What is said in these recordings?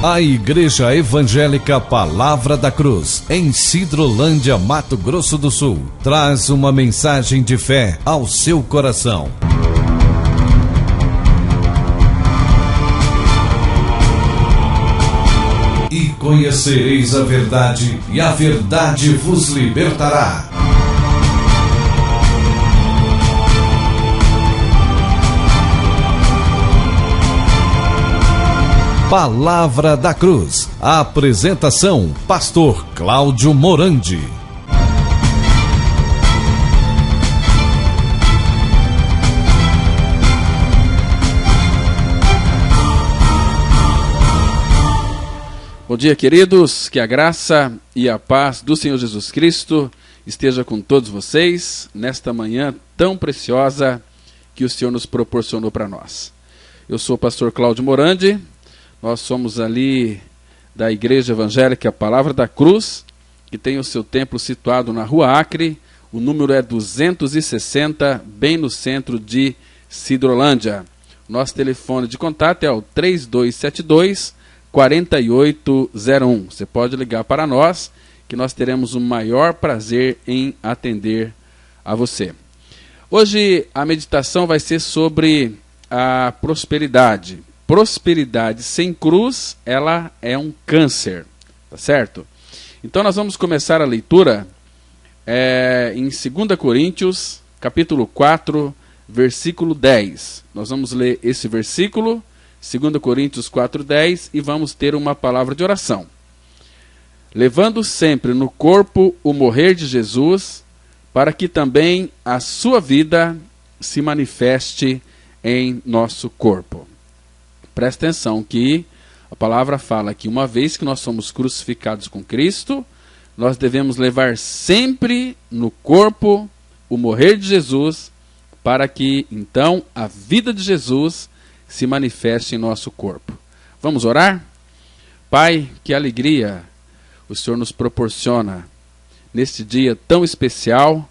A Igreja Evangélica Palavra da Cruz, em Sidrolândia, Mato Grosso do Sul, traz uma mensagem de fé ao seu coração. E conhecereis a verdade, e a verdade vos libertará. Palavra da Cruz. A apresentação: Pastor Cláudio Morandi. Bom dia, queridos. Que a graça e a paz do Senhor Jesus Cristo esteja com todos vocês nesta manhã tão preciosa que o Senhor nos proporcionou para nós. Eu sou o pastor Cláudio Morandi. Nós somos ali da Igreja Evangélica Palavra da Cruz, que tem o seu templo situado na Rua Acre. O número é 260, bem no centro de Sidrolândia. Nosso telefone de contato é o 3272-4801. Você pode ligar para nós, que nós teremos o maior prazer em atender a você. Hoje a meditação vai ser sobre a prosperidade. Prosperidade sem cruz, ela é um câncer, tá certo? Então nós vamos começar a leitura em 2 Coríntios, capítulo 4, versículo 10. Nós vamos ler esse versículo, 2 Coríntios 4:10, e vamos ter uma palavra de oração. Levando sempre no corpo o morrer de Jesus, para que também a sua vida se manifeste em nosso corpo. Presta atenção que a palavra fala que uma vez que nós somos crucificados com Cristo, nós devemos levar sempre no corpo o morrer de Jesus, para que então a vida de Jesus se manifeste em nosso corpo. Vamos orar? Pai, que alegria o Senhor nos proporciona neste dia tão especial,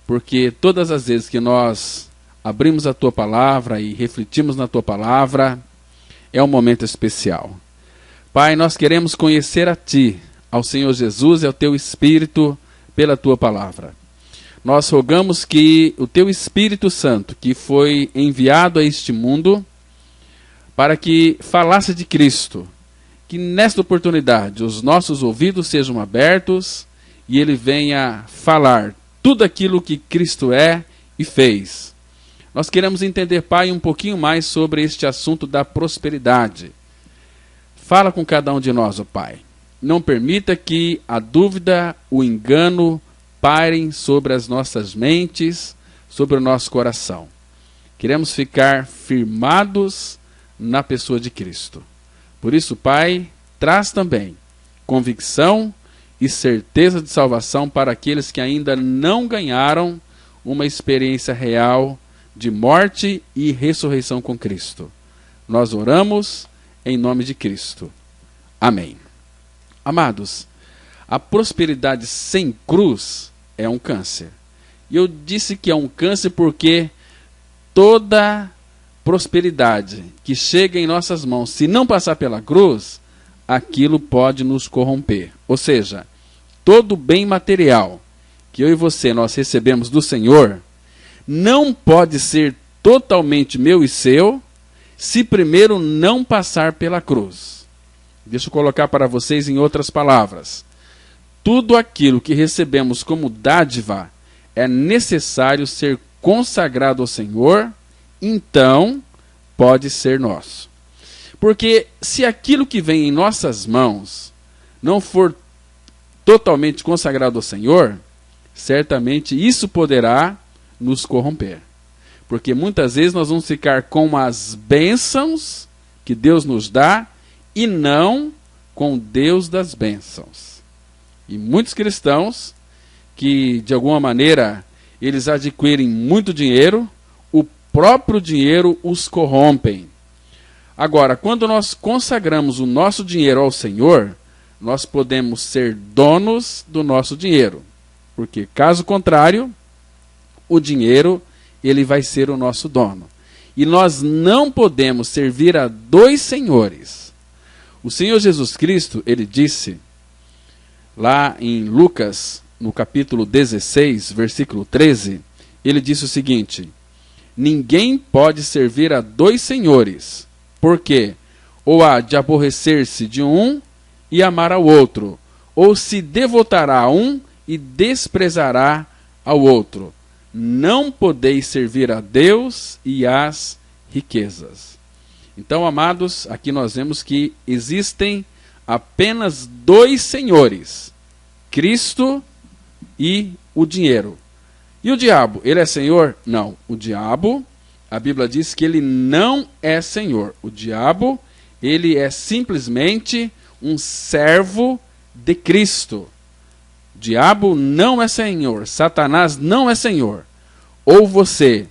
porque todas as vezes que nós abrimos a Tua Palavra e refletimos na Tua Palavra, é um momento especial. Pai, nós queremos conhecer a Ti, ao Senhor Jesus e ao Teu Espírito pela Tua Palavra. Nós rogamos que o Teu Espírito Santo, que foi enviado a este mundo para que falasse de Cristo, que nesta oportunidade os nossos ouvidos sejam abertos e Ele venha falar tudo aquilo que Cristo é e fez. Nós queremos entender, Pai, um pouquinho mais sobre este assunto da prosperidade. Fala com cada um de nós, ó Pai. Não permita que a dúvida, o engano, pairem sobre as nossas mentes, sobre o nosso coração. Queremos ficar firmados na pessoa de Cristo. Por isso, Pai, traz também convicção e certeza de salvação para aqueles que ainda não ganharam uma experiência real de morte e ressurreição com Cristo. Nós oramos em nome de Cristo. Amém. Amados, a prosperidade sem cruz é um câncer. E eu disse que é um câncer porque toda prosperidade que chega em nossas mãos, se não passar pela cruz, aquilo pode nos corromper. Ou seja, todo bem material que eu e você nós recebemos do Senhor não pode ser totalmente meu e seu, se primeiro não passar pela cruz. Deixa eu colocar para vocês em outras palavras. Tudo aquilo que recebemos como dádiva é necessário ser consagrado ao Senhor, então pode ser nosso. Porque se aquilo que vem em nossas mãos não for totalmente consagrado ao Senhor, certamente isso poderá nos corromper. Porque muitas vezes nós vamos ficar com as bênçãos que Deus nos dá e não com o Deus das bênçãos. E muitos cristãos que de alguma maneira eles adquirem muito dinheiro, o próprio dinheiro os corrompem. Agora, quando nós consagramos o nosso dinheiro ao Senhor, nós podemos ser donos do nosso dinheiro. Porque caso contrário, o dinheiro ele vai ser o nosso dono. E nós não podemos servir a dois senhores. O Senhor Jesus Cristo, ele disse, lá em Lucas, no capítulo 16, versículo 13, ele disse o seguinte: ninguém pode servir a dois senhores, porque ou há de aborrecer-se de um e amar ao outro, ou se devotará a um e desprezará ao outro. Não podeis servir a Deus e às riquezas. Então, amados, aqui nós vemos que existem apenas dois senhores: Cristo e o dinheiro. E o diabo, ele é senhor? Não. O diabo, a Bíblia diz que ele não é senhor. O diabo, ele é simplesmente um servo de Cristo. O diabo não é senhor. Satanás não é senhor. Ou você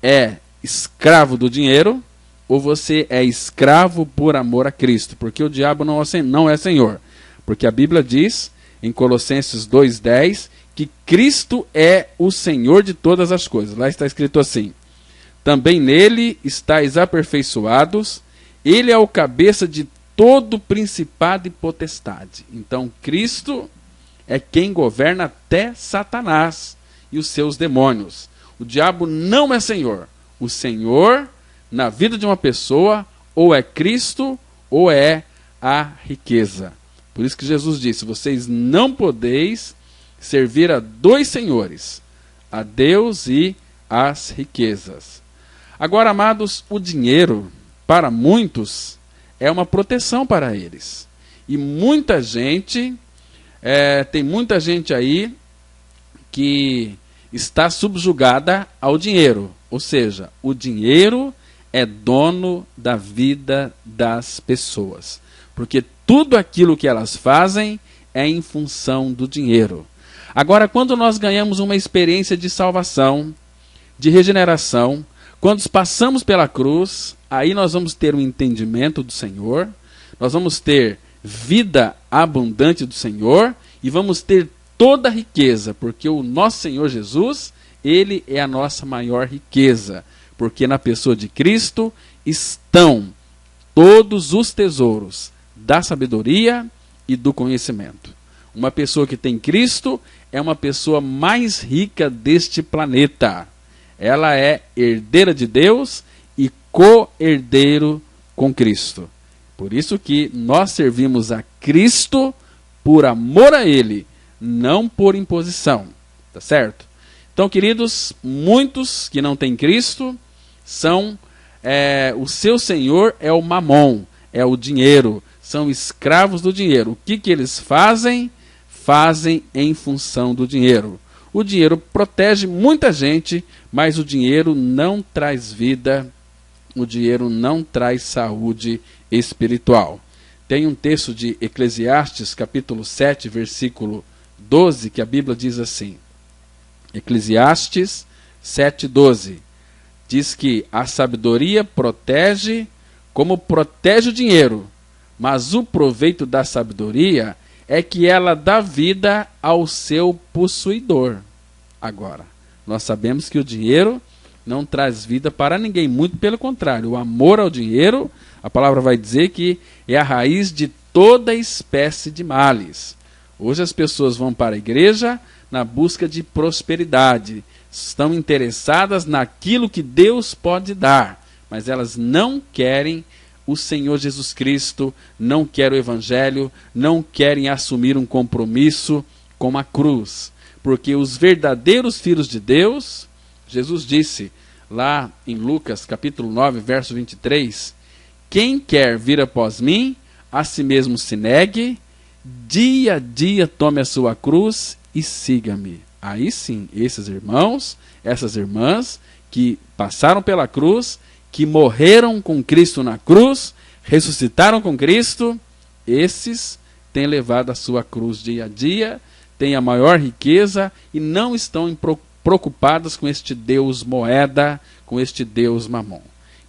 é escravo do dinheiro, ou você é escravo por amor a Cristo. Porque o diabo não é senhor. Porque a Bíblia diz, em Colossenses 2,10, que Cristo é o Senhor de todas as coisas. Lá está escrito assim: também nele estáis aperfeiçoados, ele é o cabeça de todo principado e potestade. Então Cristo é quem governa até Satanás e os seus demônios. O diabo não é senhor. O senhor, na vida de uma pessoa, ou é Cristo, ou é a riqueza. Por isso que Jesus disse: vocês não podeis servir a dois senhores, a Deus e às riquezas. Agora, amados, o dinheiro, para muitos, é uma proteção para eles. E muita gente, tem muita gente aí que está subjugada ao dinheiro. Ou seja, o dinheiro é dono da vida das pessoas. Porque tudo aquilo que elas fazem é em função do dinheiro. Agora, quando nós ganhamos uma experiência de salvação, de regeneração, quando passamos pela cruz, aí nós vamos ter um entendimento do Senhor, nós vamos ter vida abundante do Senhor e vamos ter toda a riqueza, porque o nosso Senhor Jesus, ele é a nossa maior riqueza, porque na pessoa de Cristo estão todos os tesouros da sabedoria e do conhecimento. Uma pessoa que tem Cristo é uma pessoa mais rica deste planeta. Ela é herdeira de Deus e co-herdeiro com Cristo. Por isso que nós servimos a Cristo por amor a Ele, não por imposição. Tá certo? Então, queridos, muitos que não têm Cristo são... o seu senhor é o mamon, é o dinheiro. São escravos do dinheiro. O que eles fazem? Fazem em função do dinheiro. O dinheiro protege muita gente, mas o dinheiro não traz vida, o dinheiro não traz saúde espiritual. Tem um texto de Eclesiastes, capítulo 7, versículo 12, que a Bíblia diz assim. Eclesiastes 7:12. Diz que a sabedoria protege como protege o dinheiro, mas o proveito da sabedoria é que ela dá vida ao seu possuidor. Agora, nós sabemos que o dinheiro não traz vida para ninguém, muito pelo contrário. O amor ao dinheiro, a palavra vai dizer que é a raiz de toda espécie de males. Hoje as pessoas vão para a igreja na busca de prosperidade, estão interessadas naquilo que Deus pode dar, mas elas não querem o Senhor Jesus Cristo, não querem o Evangelho, não querem assumir um compromisso com a cruz. Porque os verdadeiros filhos de Deus, Jesus disse lá em Lucas capítulo 9, verso 23, quem quer vir após mim, a si mesmo se negue, dia a dia tome a sua cruz e siga-me. Aí sim, esses irmãos, essas irmãs que passaram pela cruz, que morreram com Cristo na cruz, ressuscitaram com Cristo, esses têm levado a sua cruz dia a dia, têm a maior riqueza e não estão preocupadas com este Deus moeda, com este Deus mamon.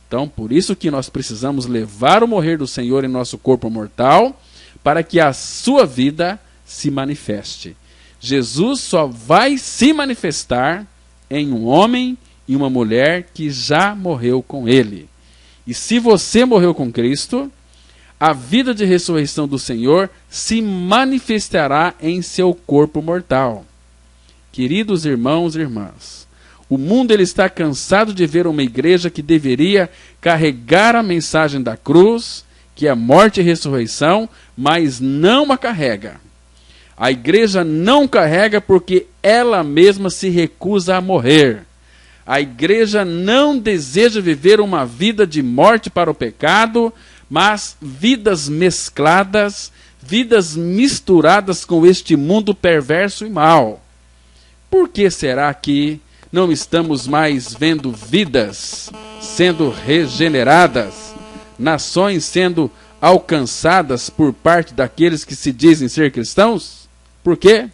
Então, por isso que nós precisamos levar o morrer do Senhor em nosso corpo mortal, para que a sua vida se manifeste. Jesus só vai se manifestar em um homem e uma mulher que já morreu com ele. E se você morreu com Cristo, a vida de ressurreição do Senhor se manifestará em seu corpo mortal. Queridos irmãos e irmãs, o mundo ele está cansado de ver uma igreja que deveria carregar a mensagem da cruz, que é morte e ressurreição, mas não a carrega. A igreja não carrega porque ela mesma se recusa a morrer. A igreja não deseja viver uma vida de morte para o pecado, mas vidas mescladas, vidas misturadas com este mundo perverso e mau. Por que será que não estamos mais vendo vidas sendo regeneradas, nações sendo alcançadas por parte daqueles que se dizem ser cristãos? Por quê?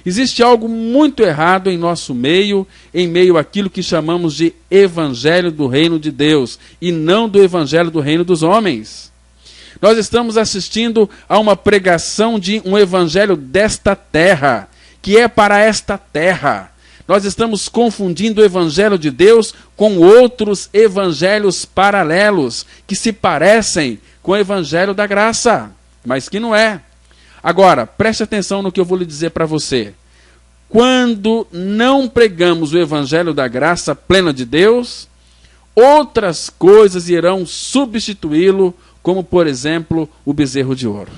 Existe algo muito errado em nosso meio, em meio àquilo que chamamos de evangelho do reino de Deus, e não do evangelho do reino dos homens. Nós estamos assistindo a uma pregação de um evangelho desta terra, que é para esta terra. Nós estamos confundindo o evangelho de Deus com outros evangelhos paralelos, que se parecem com o evangelho da graça, mas que não é. Agora, preste atenção no que eu vou lhe dizer para você. Quando não pregamos o evangelho da graça plena de Deus, outras coisas irão substituí-lo, como, por exemplo, o bezerro de ouro.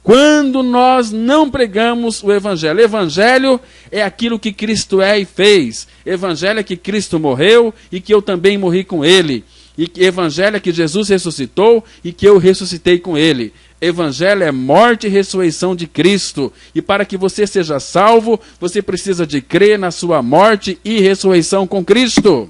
Quando nós não pregamos o evangelho é aquilo que Cristo é e fez. Evangelho é que Cristo morreu e que eu também morri com ele. E evangelho é que Jesus ressuscitou e que eu ressuscitei com ele. Evangelho é morte e ressurreição de Cristo. E para que você seja salvo, você precisa de crer na sua morte e ressurreição com Cristo.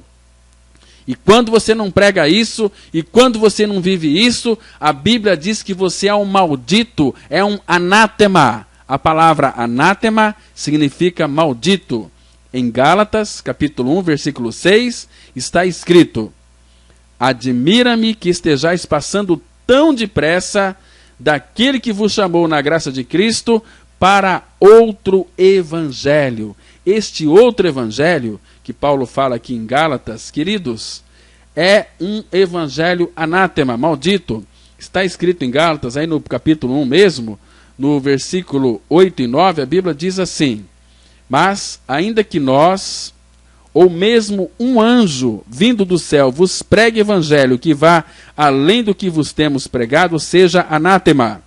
E quando você não prega isso, e quando você não vive isso, a Bíblia diz que você é um maldito, é um anátema. A palavra anátema significa maldito. Em Gálatas, capítulo 1, versículo 6, está escrito: admira-me que estejais passando tão depressa daquele que vos chamou na graça de Cristo para outro evangelho. Este outro evangelho que Paulo fala aqui em Gálatas, queridos, é um evangelho anátema, maldito. Está escrito em Gálatas, aí no capítulo 1 mesmo, no versículo 8 e 9, a Bíblia diz assim: mas ainda que nós, ou mesmo um anjo vindo do céu, vos pregue evangelho que vá além do que vos temos pregado, seja anátema.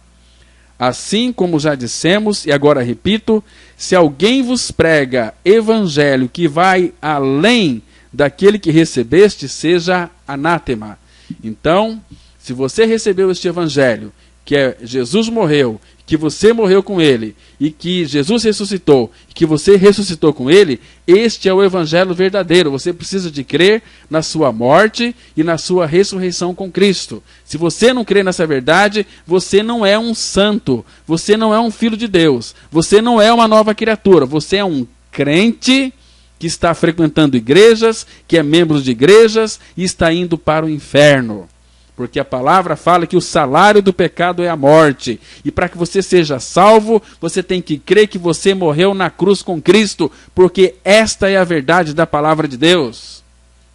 Assim como já dissemos, e agora repito, se alguém vos prega evangelho que vai além daquele que recebeste, seja anátema. Então, se você recebeu este evangelho, que é Jesus morreu, que você morreu com ele, e que Jesus ressuscitou, que você ressuscitou com ele, este é o evangelho verdadeiro. Você precisa de crer na sua morte e na sua ressurreição com Cristo. Se você não crê nessa verdade, você não é um santo, você não é um filho de Deus, você não é uma nova criatura, você é um crente que está frequentando igrejas, que é membro de igrejas e está indo para o inferno. Porque a palavra fala que o salário do pecado é a morte. E para que você seja salvo, você tem que crer que você morreu na cruz com Cristo, porque esta é a verdade da palavra de Deus.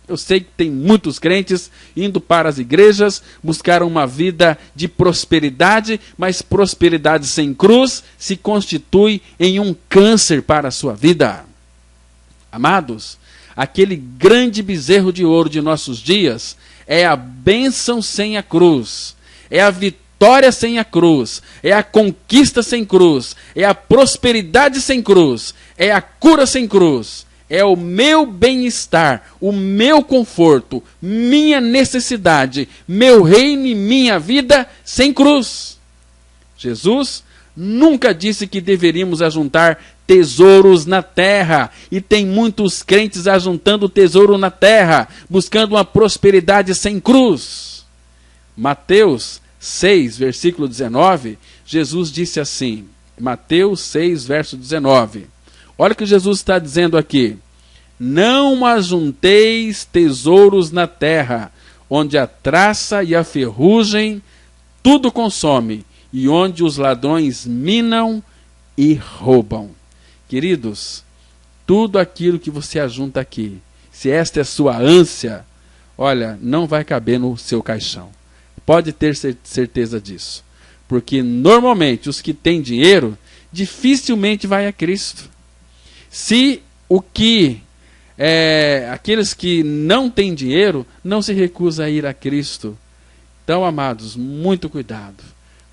Eu sei que tem muitos crentes indo para as igrejas, buscar uma vida de prosperidade, mas prosperidade sem cruz se constitui em um câncer para a sua vida. Amados, aquele grande bezerro de ouro de nossos dias é a bênção sem a cruz, é a vitória sem a cruz, é a conquista sem cruz, é a prosperidade sem cruz, é a cura sem cruz, é o meu bem-estar, o meu conforto, minha necessidade, meu reino e minha vida sem cruz. Jesus nunca disse que deveríamos ajuntar tesouros na terra, e tem muitos crentes ajuntando tesouro na terra, buscando uma prosperidade sem cruz. Mateus 6, versículo 19, Jesus disse assim, Mateus 6, verso 19, olha o que Jesus está dizendo aqui: não ajunteis tesouros na terra, onde a traça e a ferrugem tudo consome, e onde os ladrões minam e roubam. Queridos, tudo aquilo que você ajunta aqui, se esta é a sua ânsia, olha, não vai caber no seu caixão. Pode ter certeza disso. Porque normalmente os que têm dinheiro dificilmente vai a Cristo. Se aqueles que não têm dinheiro não se recusam a ir a Cristo. Então, amados, muito cuidado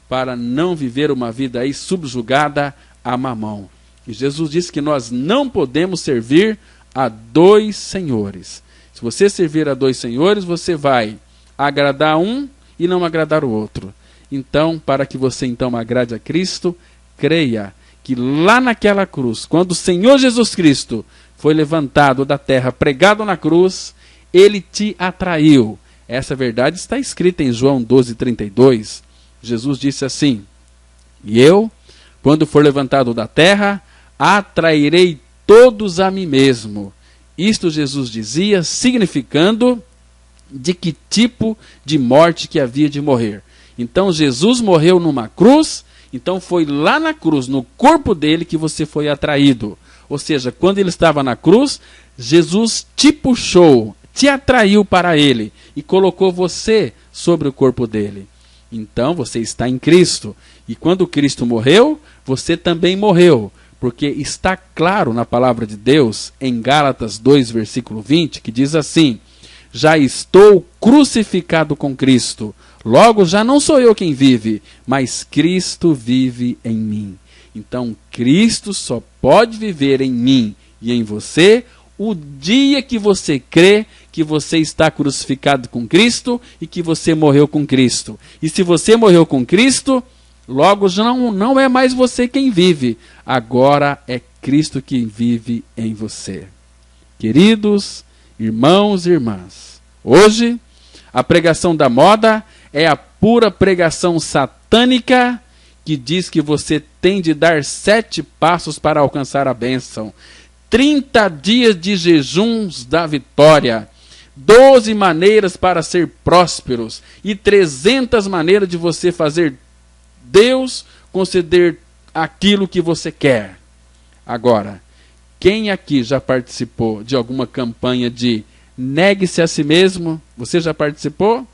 para não viver uma vida aí subjugada a mamão. E Jesus disse que nós não podemos servir a dois senhores. Se você servir a dois senhores, você vai agradar um e não agradar o outro. Então, para que você então agrade a Cristo, creia que lá naquela cruz, quando o Senhor Jesus Cristo foi levantado da terra, pregado na cruz, Ele te atraiu. Essa verdade está escrita em João 12:32. Jesus disse assim: e eu, quando for levantado da terra, atrairei todos a mim mesmo. Isto Jesus dizia, significando de que tipo de morte que havia de morrer. Então Jesus morreu numa cruz, então foi lá na cruz, no corpo dele, que você foi atraído. Ou seja, quando ele estava na cruz, Jesus te puxou, te atraiu para ele e colocou você sobre o corpo dele. Então você está em Cristo. E quando Cristo morreu, você também morreu. Porque está claro na palavra de Deus, em Gálatas 2, versículo 20, que diz assim: já estou crucificado com Cristo. Logo, já não sou eu quem vive, mas Cristo vive em mim. Então, Cristo só pode viver em mim e em você o dia que você crê que você está crucificado com Cristo e que você morreu com Cristo. E se você morreu com Cristo, logo já não é mais você quem vive, agora é Cristo que vive em você. Queridos irmãos e irmãs, hoje a pregação da moda é a pura pregação satânica que diz que você tem de dar 7 passos para alcançar a bênção, 30 dias de jejuns da vitória, 12 maneiras para ser prósperos e 300 maneiras de você fazer Deus conceder aquilo que você quer. Agora, quem aqui já participou de alguma campanha de negue-se a si mesmo? Você já participou?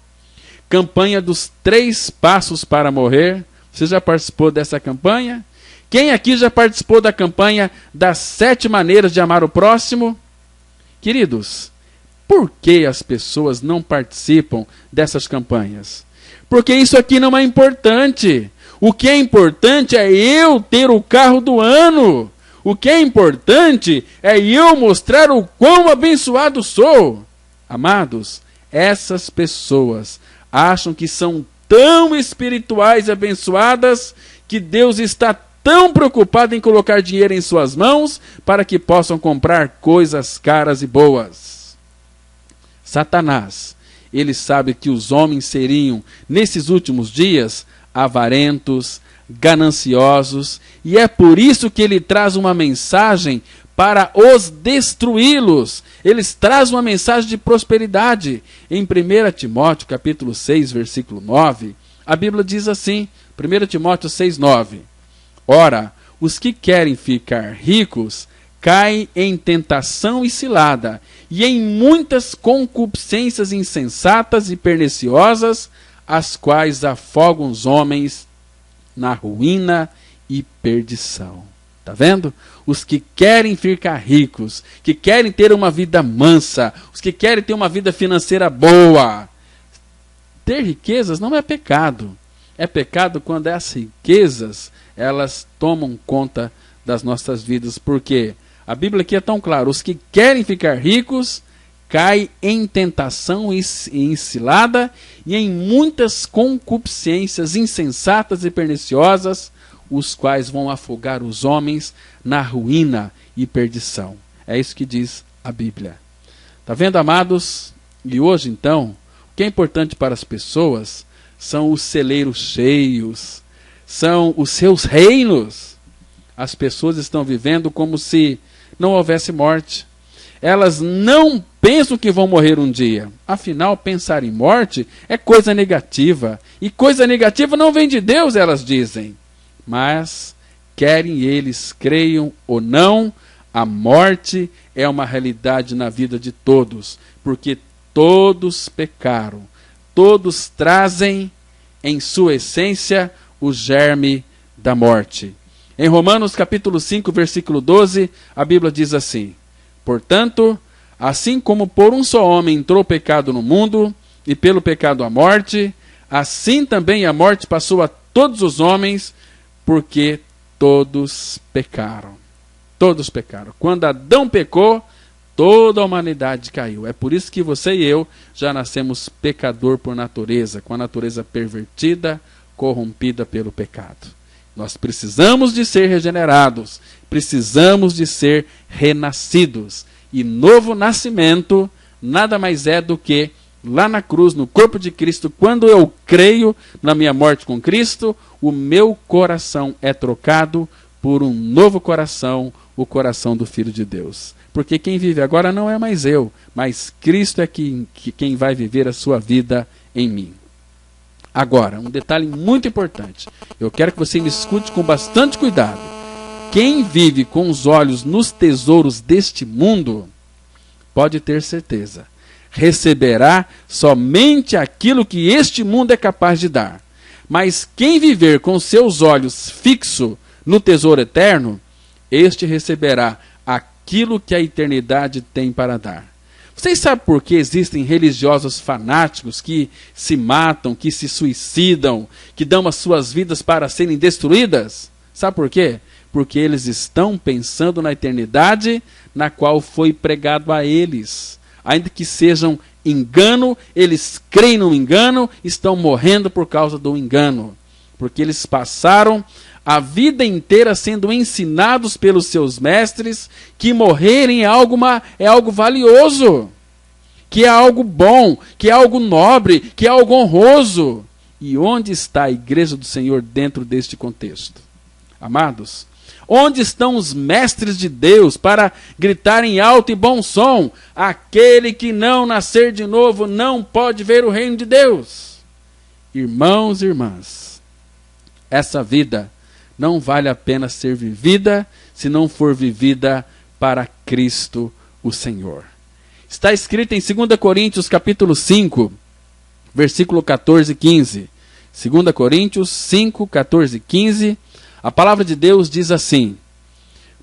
Campanha dos 3 passos para morrer? Você já participou dessa campanha? Quem aqui já participou da campanha das 7 maneiras de amar o próximo? Queridos, por que as pessoas não participam dessas campanhas? Porque isso aqui não é importante. O que é importante é eu ter o carro do ano. O que é importante é eu mostrar o quão abençoado sou. Amados, essas pessoas acham que são tão espirituais e abençoadas que Deus está tão preocupado em colocar dinheiro em suas mãos para que possam comprar coisas caras e boas. Satanás, ele sabe que os homens seriam, nesses últimos dias, avarentos, gananciosos, e é por isso que ele traz uma mensagem para os destruí-los. Eles trazem uma mensagem de prosperidade. Em 1 Timóteo, capítulo 6, versículo 9, a Bíblia diz assim, 1 Timóteo 6, 9, ora, os que querem ficar ricos caem em tentação e cilada, e em muitas concupiscências insensatas e perniciosas, as quais afogam os homens na ruína e perdição. Está vendo? Os que querem ficar ricos, que querem ter uma vida mansa, os que querem ter uma vida financeira boa. Ter riquezas não é pecado. É pecado quando essas riquezas, elas tomam conta das nossas vidas. Porque a Bíblia aqui é tão clara. Os que querem ficar ricos caem em tentação e em cilada e em muitas concupiscências insensatas e perniciosas, os quais vão afogar os homens na ruína e perdição. É isso que diz a Bíblia. Está vendo, amados? E hoje, então, o que é importante para as pessoas são os celeiros cheios, são os seus reinos. As pessoas estão vivendo como se não houvesse morte. Elas não pensam que vão morrer um dia. Afinal, pensar em morte é coisa negativa. E coisa negativa não vem de Deus, elas dizem. Mas, querem eles creiam ou não, a morte é uma realidade na vida de todos. Porque todos pecaram. todos trazem em sua essência o germe da morte. Em Romanos capítulo 5, versículo 12, a Bíblia diz assim: portanto, assim como por um só homem entrou o pecado no mundo, e pelo pecado a morte, assim também a morte passou a todos os homens, porque todos pecaram. Todos pecaram. Quando Adão pecou, toda a humanidade caiu. É por isso que você e eu já nascemos pecador por natureza, com a natureza pervertida, corrompida pelo pecado. Nós precisamos de ser regenerados, precisamos de ser renascidos. E novo nascimento nada mais é do que lá na cruz, no corpo de Cristo, quando eu creio na minha morte com Cristo, o meu coração é trocado por um novo coração, o coração do Filho de Deus. Porque quem vive agora não é mais eu, mas Cristo é quem vai viver a sua vida em mim. Agora, um detalhe muito importante. Eu quero que você me escute com bastante cuidado. Quem vive com os olhos nos tesouros deste mundo, pode ter certeza, receberá somente aquilo que este mundo é capaz de dar. Mas quem viver com seus olhos fixos no tesouro eterno, este receberá aquilo que a eternidade tem para dar. Vocês sabem por que existem religiosos fanáticos que se matam, que se suicidam, que dão as suas vidas para serem destruídas? Sabe por quê? Porque eles estão pensando na eternidade na qual foi pregado a eles. Ainda que sejam engano, eles creem no engano, estão morrendo por causa do engano. Porque eles passaram a vida inteira sendo ensinados pelos seus mestres que morrerem é algo valioso, que é algo bom, que é algo nobre, que é algo honroso. E onde está a igreja do Senhor dentro deste contexto? Amados, onde estão os mestres de Deus para gritar em alto e bom som: aquele que não nascer de novo não pode ver o reino de Deus? Irmãos e irmãs, essa vida não vale a pena ser vivida se não for vivida para Cristo o Senhor. Está escrito em 2 Coríntios capítulo 5, versículo 14 e 15. 2 Coríntios 5, 14 e 15. A palavra de Deus diz assim: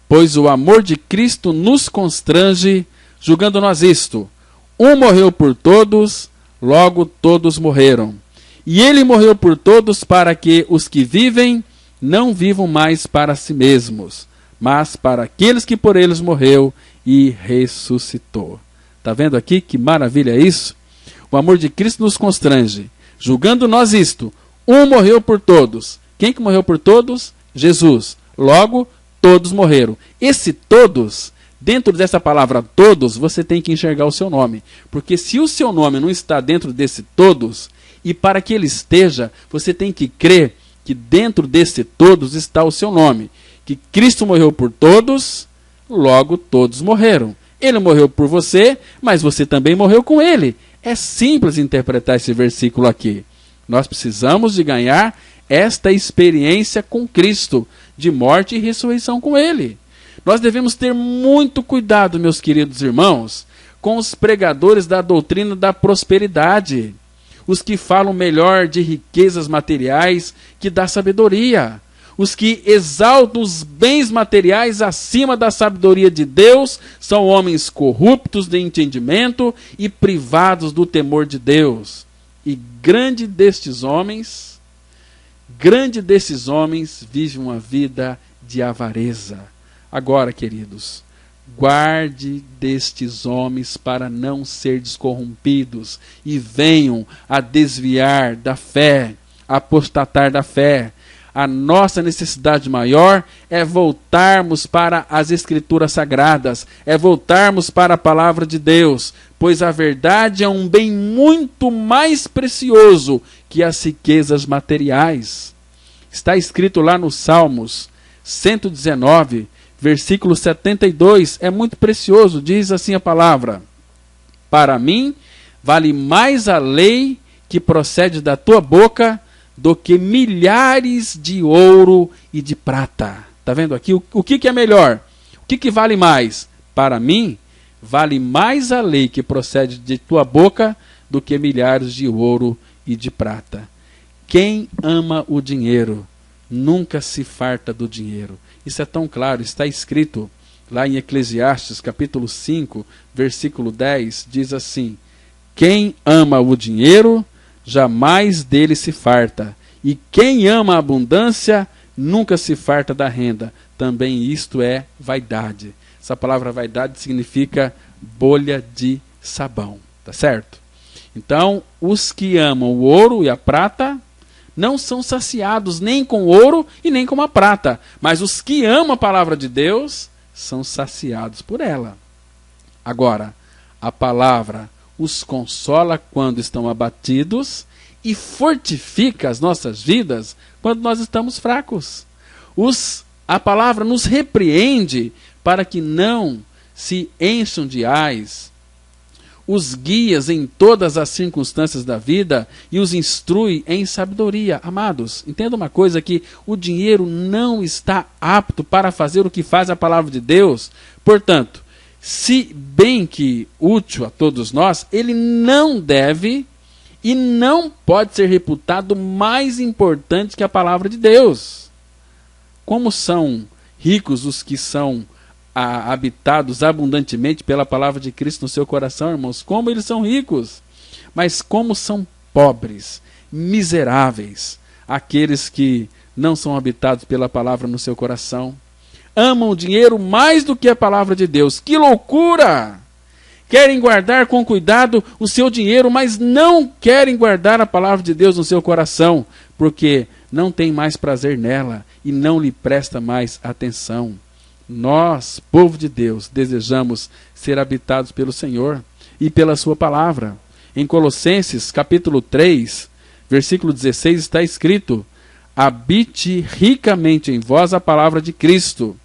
pois o amor de Cristo nos constrange, julgando nós isto: um morreu por todos, logo todos morreram. E ele morreu por todos para que os que vivem não vivam mais para si mesmos, mas para aqueles que por eles morreu e ressuscitou. Está vendo aqui que maravilha é isso? O amor de Cristo nos constrange, julgando nós isto: um morreu por todos. Quem que morreu por todos? Jesus. Logo, todos morreram. Esse todos, dentro dessa palavra todos, você tem que enxergar o seu nome. Porque se o seu nome não está dentro desse todos, e para que ele esteja, você tem que crer que dentro desse todos está o seu nome. Que Cristo morreu por todos, logo todos morreram. Ele morreu por você, mas você também morreu com ele. É simples interpretar esse versículo aqui. Nós precisamos de ganhar esta experiência com Cristo, de morte e ressurreição com ele. Nós devemos ter muito cuidado, meus queridos irmãos, com os pregadores da doutrina da prosperidade, os que falam melhor de riquezas materiais que da sabedoria, os que exaltam os bens materiais acima da sabedoria de Deus, são homens corruptos de entendimento e privados do temor de Deus. E grande desses homens vive uma vida de avareza. Agora, queridos, guarde destes homens para não ser descorrompidos e venham a desviar da fé, a apostatar da fé. A nossa necessidade maior é voltarmos para as Escrituras Sagradas, é voltarmos para a Palavra de Deus, pois a verdade é um bem muito mais precioso que as riquezas materiais. Está escrito lá nos Salmos 119, versículo 72, é muito precioso, diz assim a palavra: para mim vale mais a lei que procede da tua boca do que milhares de ouro e de prata. Está vendo aqui? O que é melhor? O que vale mais? Para mim, vale mais a lei que procede de tua boca do que milhares de ouro e de prata. Quem ama o dinheiro nunca se farta do dinheiro. Isso é tão claro, está escrito lá em Eclesiastes, capítulo 5, versículo 10, diz assim: quem ama o dinheiro, jamais dele se farta, e quem ama a abundância, nunca se farta da renda. Também isto é vaidade. Essa palavra vaidade significa bolha de sabão, tá certo? Então, os que amam o ouro e a prata não são saciados nem com ouro e nem com a prata, mas os que amam a palavra de Deus são saciados por ela. Agora, a palavra os consola quando estão abatidos e fortifica as nossas vidas quando nós estamos fracos. A palavra nos repreende para que não se encham de ais, os guias em todas as circunstâncias da vida e os instrui em sabedoria. Amados, entenda uma coisa, que o dinheiro não está apto para fazer o que faz a palavra de Deus. Portanto, se bem que útil a todos nós, ele não deve e não pode ser reputado mais importante que a palavra de Deus. Como são ricos os que são habitados abundantemente pela palavra de Cristo no seu coração, irmãos, como eles são ricos, mas como são pobres, miseráveis, aqueles que não são habitados pela palavra no seu coração. Amam o dinheiro mais do que a palavra de Deus. Que loucura! Querem guardar com cuidado o seu dinheiro, mas não querem guardar a palavra de Deus no seu coração, porque não tem mais prazer nela e não lhe presta mais atenção. Nós, povo de Deus, desejamos ser habitados pelo Senhor e pela sua palavra. Em Colossenses, capítulo 3, versículo 16, está escrito: habite ricamente em vós a palavra de Cristo.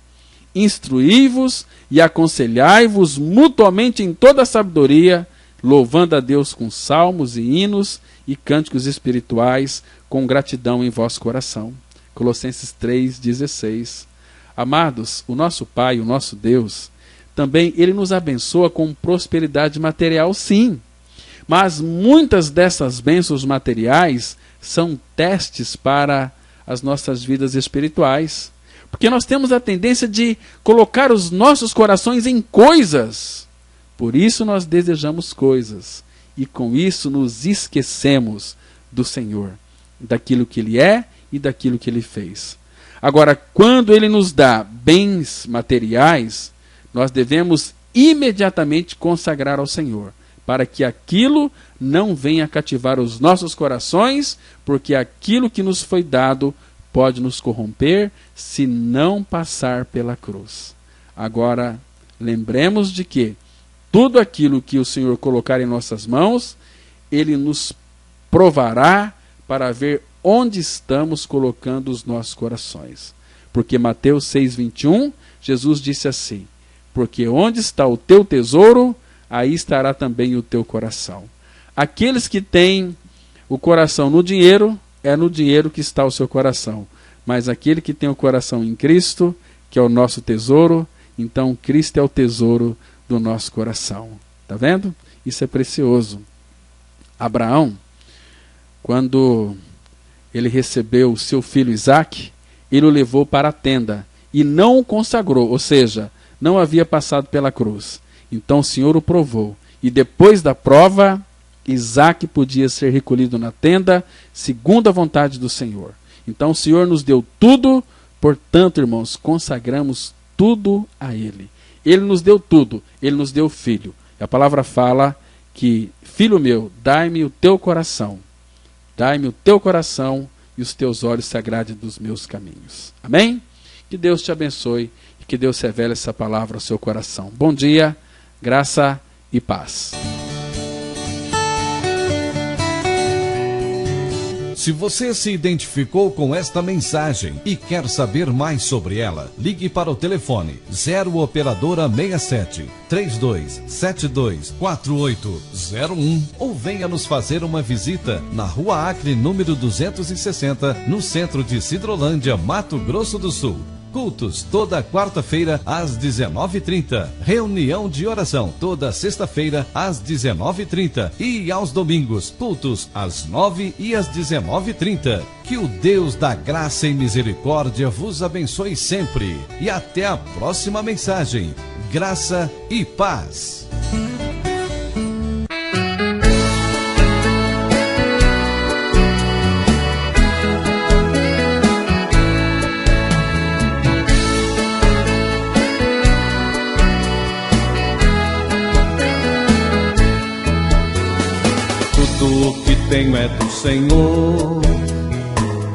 Instruí-vos e aconselhai-vos mutuamente em toda a sabedoria, louvando a Deus com salmos e hinos e cânticos espirituais, com gratidão em vosso coração. Colossenses 3,16. Amados, o nosso Pai, o nosso Deus, também Ele nos abençoa com prosperidade material, sim. Mas muitas dessas bênçãos materiais são testes para as nossas vidas espirituais. Porque nós temos a tendência de colocar os nossos corações em coisas. Por isso nós desejamos coisas. E com isso nos esquecemos do Senhor, daquilo que Ele é e daquilo que Ele fez. Agora, quando Ele nos dá bens materiais, nós devemos imediatamente consagrar ao Senhor, para que aquilo não venha cativar os nossos corações, porque aquilo que nos foi dado pode nos corromper se não passar pela cruz. Agora, lembremos de que tudo aquilo que o Senhor colocar em nossas mãos, Ele nos provará para ver onde estamos colocando os nossos corações. Porque Mateus 6,21, Jesus disse assim: porque onde está o teu tesouro, aí estará também o teu coração. Aqueles que têm o coração no dinheiro, é no dinheiro que está o seu coração. Mas aquele que tem o coração em Cristo, que é o nosso tesouro, então Cristo é o tesouro do nosso coração. Está vendo? Isso é precioso. Abraão, quando ele recebeu o seu filho Isaque, ele o levou para a tenda e não o consagrou, ou seja, não havia passado pela cruz. Então o Senhor o provou. E depois da prova, Isaque podia ser recolhido na tenda, segundo a vontade do Senhor. Então o Senhor nos deu tudo, portanto, irmãos, consagramos tudo a Ele. Ele nos deu tudo, Ele nos deu o Filho. E a palavra fala que, filho meu, dai-me o teu coração. Dai-me o teu coração e os teus olhos se agradem dos meus caminhos. Amém? Que Deus te abençoe e que Deus revele essa palavra ao seu coração. Bom dia, graça e paz. Se você se identificou com esta mensagem e quer saber mais sobre ela, ligue para o telefone 0 operadora 67 3272 4801 ou venha nos fazer uma visita na Rua Acre, número 260, no centro de Sidrolândia, Mato Grosso do Sul. Cultos toda quarta-feira às 19h30. Reunião de oração toda sexta-feira às 19h30. E aos domingos, cultos às 9h e às 19h30. Que o Deus da graça e misericórdia vos abençoe sempre. E até a próxima mensagem. Graça e paz. Tudo o que tenho é do Senhor,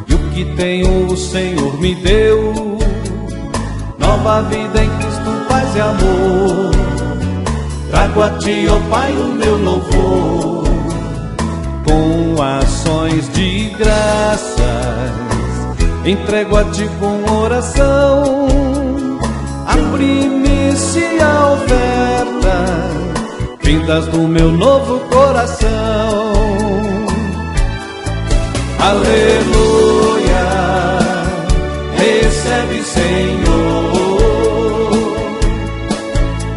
e o que tenho o Senhor me deu. Nova vida em Cristo, paz e amor. Trago a ti, ó Pai, o meu louvor, com ações de graças. Entrego a ti com oração a primícia e a oferta, vindas do meu novo coração. Aleluia, recebe, Senhor.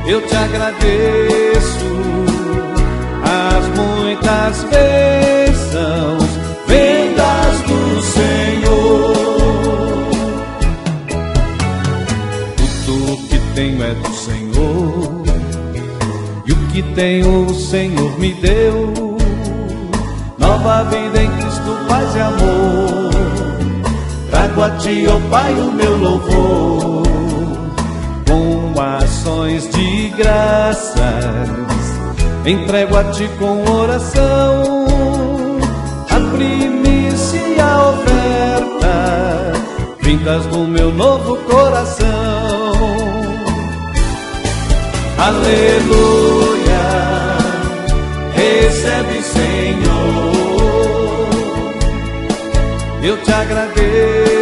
Eu te agradeço as muitas bênçãos vindas do Senhor. Tudo o que tenho é do Senhor, e o que tenho o Senhor me deu. Nova vida em Cristo, paz e amor. Trago a ti, ó Pai, o meu louvor, com ações de graças. Entrego a ti com oração a primícia e a oferta, vindas do meu novo coração. Aleluia, recebe, Senhor. Eu te agradeço